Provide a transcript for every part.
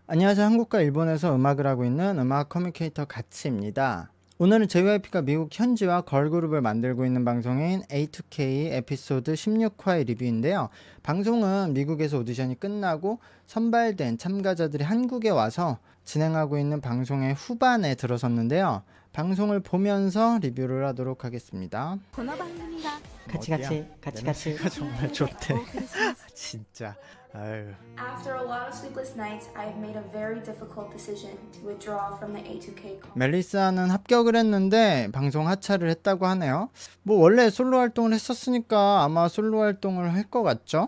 안녕하세요. 한국과 일본에서 음악을 하고 있는 음악 커뮤니케이터 가치입니다. 오늘은 JYP가 미국 현지와 걸그룹을 만들고 있는 방송인 A2K 에피소드 16화의 리뷰인데요. 방송은 미국에서 오디션이 끝나고 선발된 참가자들이 한국에 와서 진행하고 있는 방송의 후반에 들어섰는데요. 방송을 보면서 리뷰를 하도록 하겠습니다. 같이 냄새가 정말 좋대. 진짜. 아유. After a lot of sleepless nights, I have made a very difficult decision to withdraw from the A2K call. 멜리사는 합격을 했는데 방송 하차를 했다고 하네요. 뭐 원래 솔로 활동을 했었으니까 아마 솔로 활동을 할 것 같죠?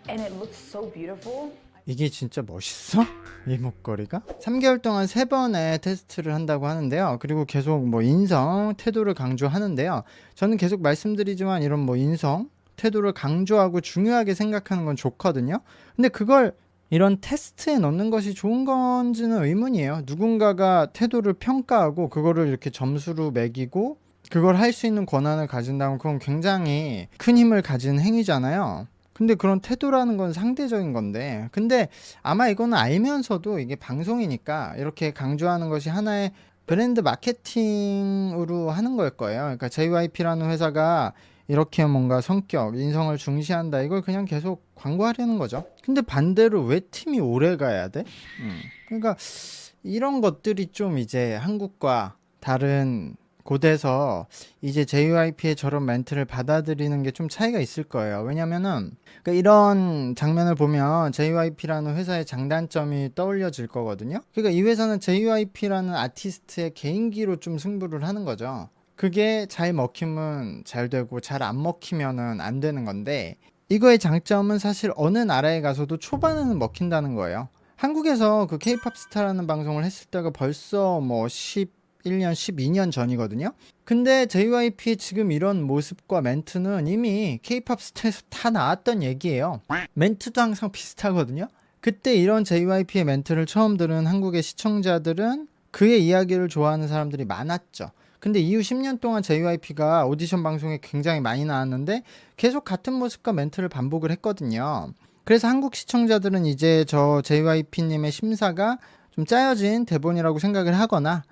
And it looks so beautiful. 이게 진짜 멋있어? 이 목걸이가? 3개월 동안 3번의 테스트를 한다고 하는데요. 그리고 계속 뭐 인성, 태도를 강조하는데요. 저는 계속 말씀드리지만 이런 뭐 인성, 태도를 강조하고 중요하게 생각하는 건 좋거든요. 근데 그걸 이런 테스트에 넣는 것이 좋은 건지는 의문이에요. 누군가가 태도를 평가하고 그거를 이렇게 점수로 매기고 그걸 할 수 있는 권한을 가진다면 그건 굉장히 큰 힘을 가진 행위잖아요. 근데 그런 태도라는 건 상대적인 건데, 근데 아마 이거는 알면서도 이게 방송이니까 이렇게 강조하는 것이 하나의 브랜드 마케팅으로 하는 걸 거예요. 그러니까 JYP라는 회사가 이렇게 뭔가 성격, 인성을 중시한다, 이걸 그냥 계속 광고하려는 거죠. 근데 반대로 왜 팀이 오래 가야 돼? 그러니까 이런 것들이 좀 이제 한국과 다른 곳에서 이제 JYP의 저런 멘트를 받아들이는 게 좀 차이가 있을 거예요. 왜냐면은 그러니까 이런 장면을 보면 JYP라는 회사의 장단점이 떠올려질 거거든요. 그러니까 이 회사는 JYP라는 아티스트의 개인기로 좀 승부를 하는 거죠. 그게 잘 먹히면 잘 되고 잘 안 먹히면은 안 되는 건데, 이거의 장점은 사실 어느 나라에 가서도 초반에는 먹힌다는 거예요. 한국에서 그 K-팝 스타라는 방송을 했을 때가 벌써 뭐 11년, 12년 전이거든요. 근데 JYP의 지금 이런 모습과 멘트는 이미 K-팝 스타에서 다 나왔던 얘기예요. 멘트도 항상 비슷하거든요. 그때 이런 JYP의 멘트를 처음 들은 한국의 시청자들은 그의 이야기를 좋아하는 사람들이 많았죠. 근데 이후 10년 동안 JYP가 오디션 방송에 굉장히 많이 나왔는데 계속 같은 모습과 멘트를 반복을 했거든요. 그래서 한국 시청자들은 이제 저 JYP님의 심사가 좀 짜여진 대본이라고 생각을 하거나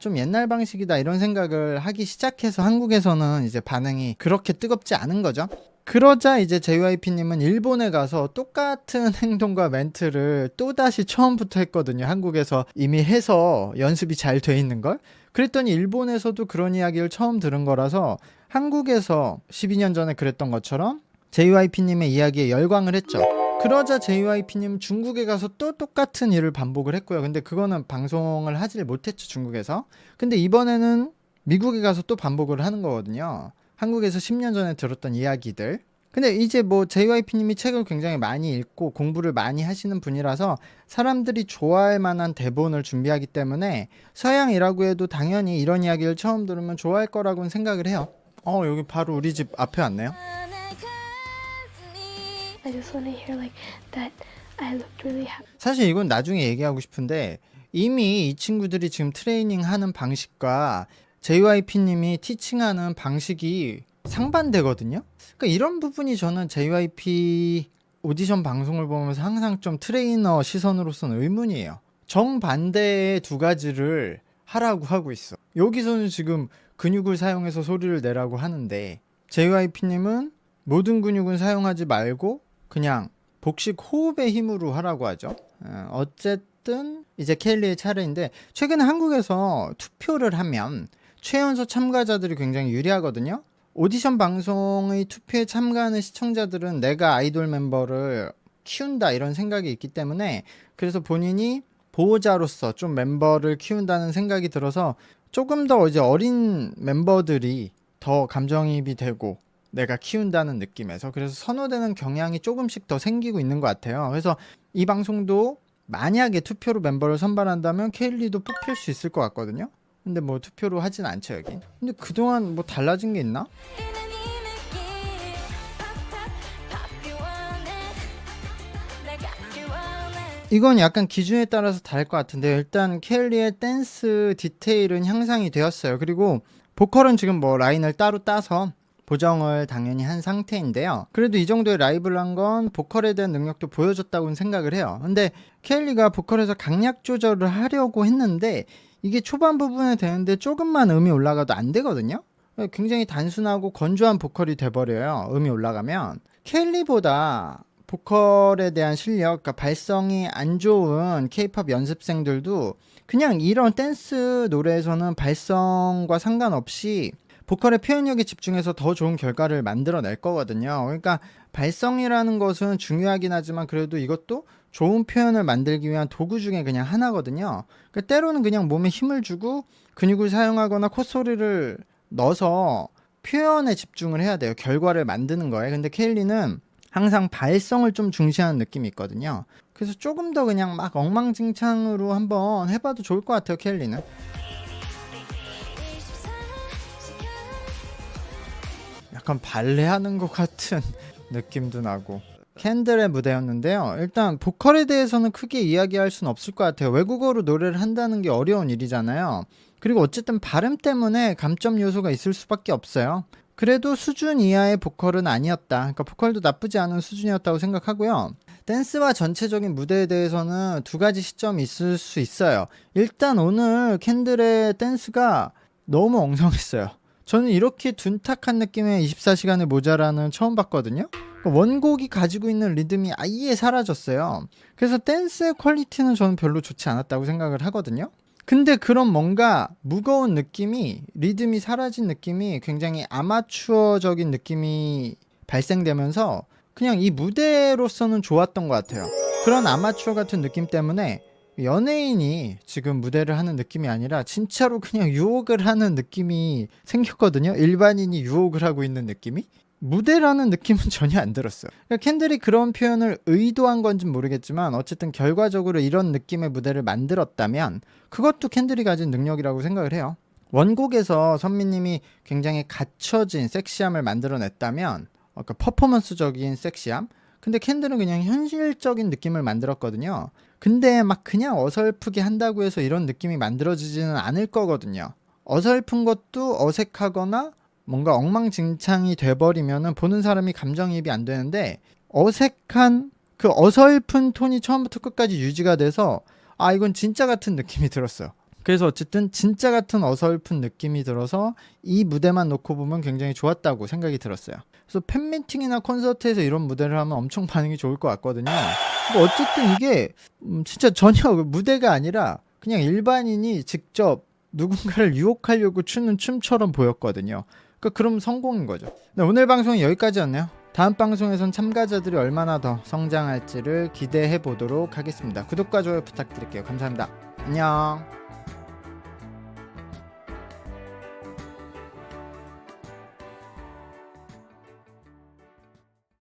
좀 옛날 방식이다 이런 생각을 하기 시작해서 한국에서는 이제 반응이 그렇게 뜨겁지 않은 거죠. 그러자 이제 JYP님은 일본에 가서 똑같은 행동과 멘트를 또다시 처음부터 했거든요. 한국에서 이미 해서 연습이 잘 돼 있는 걸. 그랬더니 일본에서도 그런 이야기를 처음 들은 거라서 한국에서 12년 전에 그랬던 것처럼 JYP님의 이야기에 열광을 했죠. 그러자 JYP님 중국에 가서 또 똑같은 일을 반복을 했고요. 근데 그거는 방송을 하질 못했죠, 중국에서. 근데 이번에는 미국에 가서 또 반복을 하는 거거든요. 한국에서 10년 전에 들었던 이야기들. 근데 이제 뭐 JYP님이 책을 굉장히 많이 읽고 공부를 많이 하시는 분이라서 사람들이 좋아할 만한 대본을 준비하기 때문에 서양이라고 해도 당연히 이런 이야기를 처음 들으면 좋아할 거라고는 생각을 해요. 여기 바로 우리 집 앞에 왔네요. I just want to hear like that I looked really happy. 사실 이건 나중에 얘기하고 싶은데 이미 이 친구들이 지금 트레이닝 하는 방식과 JYP님이 티칭하는 방식이 상반되거든요. 그러니까 이런 부분이 저는 JYP 오디션 방송을 보면서 항상 좀 트레이너 시선으로서는 의문이에요. 정반대의 두 가지를 하라고 하고 있어. 여기서는 지금 근육을 사용해서 소리를 내라고 하는데 JYP님은 모든 근육은 사용하지 말고 그냥 복식 호흡의 힘으로 하라고 하죠. 어쨌든 이제 켈리의 차례인데 최근에 한국에서 투표를 하면 최연소 참가자들이 굉장히 유리하거든요. 오디션 방송의 투표에 참가하는 시청자들은 내가 아이돌 멤버를 키운다 이런 생각이 있기 때문에 그래서 본인이 보호자로서 좀 멤버를 키운다는 생각이 들어서 조금 더 이제 어린 멤버들이 더 감정이입이 되고 내가 키운다는 느낌에서 그래서 선호되는 경향이 조금씩 더 생기고 있는 것 같아요. 그래서 이 방송도 만약에 투표로 멤버를 선발한다면 케일리도 뽑힐 수 있을 것 같거든요. 근데 뭐 투표로 하진 않죠 여기. 근데 그동안 뭐 달라진 게 있나? 이건 약간 기준에 따라서 다를 것 같은데 일단 켈리의 댄스 디테일은 향상이 되었어요. 그리고 보컬은 지금 뭐 라인을 따로 따서 보정을 당연히 한 상태인데요. 그래도 이 정도의 라이브를 한 건 보컬에 대한 능력도 보여줬다고 생각을 해요. 근데 케일리가 보컬에서 강약 조절을 하려고 했는데 이게 초반 부분에 되는데 조금만 음이 올라가도 안 되거든요. 굉장히 단순하고 건조한 보컬이 돼버려요. 음이 올라가면. 케일리보다 보컬에 대한 실력, 그러니까 발성이 안 좋은 케이팝 연습생들도 그냥 이런 댄스 노래에서는 발성과 상관없이 보컬의 표현력에 집중해서 더 좋은 결과를 만들어낼 거거든요. 그러니까 발성이라는 것은 중요하긴 하지만 그래도 이것도 좋은 표현을 만들기 위한 도구 중에 그냥 하나거든요. 그러니까 때로는 그냥 몸에 힘을 주고 근육을 사용하거나 콧소리를 넣어서 표현에 집중을 해야 돼요. 결과를 만드는 거예요. 근데 케일리는 항상 발성을 좀 중시하는 느낌이 있거든요. 그래서 조금 더 그냥 막 엉망진창으로 한번 해봐도 좋을 것 같아요. 케일리는. 약간 발레하는 것 같은 느낌도 나고. 캔들의 무대였는데요. 일단 보컬에 대해서는 크게 이야기할 수는 없을 것 같아요. 외국어로 노래를 한다는 게 어려운 일이잖아요. 그리고 어쨌든 발음 때문에 감점 요소가 있을 수밖에 없어요. 그래도 수준 이하의 보컬은 아니었다. 그러니까 보컬도 나쁘지 않은 수준이었다고 생각하고요. 댄스와 전체적인 무대에 대해서는 두 가지 시점이 있을 수 있어요. 일단 오늘 캔들의 댄스가 너무 엉성했어요. 저는 이렇게 둔탁한 느낌의 24시간의 모자라는 처음 봤거든요. 원곡이 가지고 있는 리듬이 아예 사라졌어요. 그래서 댄스의 퀄리티는 저는 별로 좋지 않았다고 생각을 하거든요. 근데 그런 뭔가 무거운 느낌이, 리듬이 사라진 느낌이 굉장히 아마추어적인 느낌이 발생되면서 그냥 이 무대로서는 좋았던 것 같아요. 그런 아마추어 같은 느낌 때문에 연예인이 지금 무대를 하는 느낌이 아니라 진짜로 그냥 유혹을 하는 느낌이 생겼거든요. 일반인이 유혹을 하고 있는 느낌이. 무대라는 느낌은 전혀 안 들었어요. 그러니까 캔들이 그런 표현을 의도한 건지 모르겠지만 어쨌든 결과적으로 이런 느낌의 무대를 만들었다면 그것도 캔들이 가진 능력이라고 생각을 해요. 원곡에서 선미님이 굉장히 갖춰진 섹시함을 만들어냈다면 그러니까 퍼포먼스적인 섹시함, 근데 캔들은 그냥 현실적인 느낌을 만들었거든요. 근데 막 그냥 어설프게 한다고 해서 이런 느낌이 만들어지지는 않을 거거든요. 어설픈 것도 어색하거나 뭔가 엉망진창이 돼버리면은 보는 사람이 감정이입이 안 되는데 어색한 그 어설픈 톤이 처음부터 끝까지 유지가 돼서 아 이건 진짜 같은 느낌이 들었어요. 그래서 어쨌든 진짜 같은 어설픈 느낌이 들어서 이 무대만 놓고 보면 굉장히 좋았다고 생각이 들었어요. 그래서 팬미팅이나 콘서트에서 이런 무대를 하면 엄청 반응이 좋을 것 같거든요. 뭐 어쨌든 이게 진짜 전혀 무대가 아니라 그냥 일반인이 직접 누군가를 유혹하려고 추는 춤처럼 보였거든요. 그러니까 그럼 성공인 거죠. 네, 오늘 방송은 여기까지였네요. 다음 방송에선 참가자들이 얼마나 더 성장할지를 기대해 보도록 하겠습니다. 구독과 좋아요 부탁드릴게요. 감사합니다. 안녕.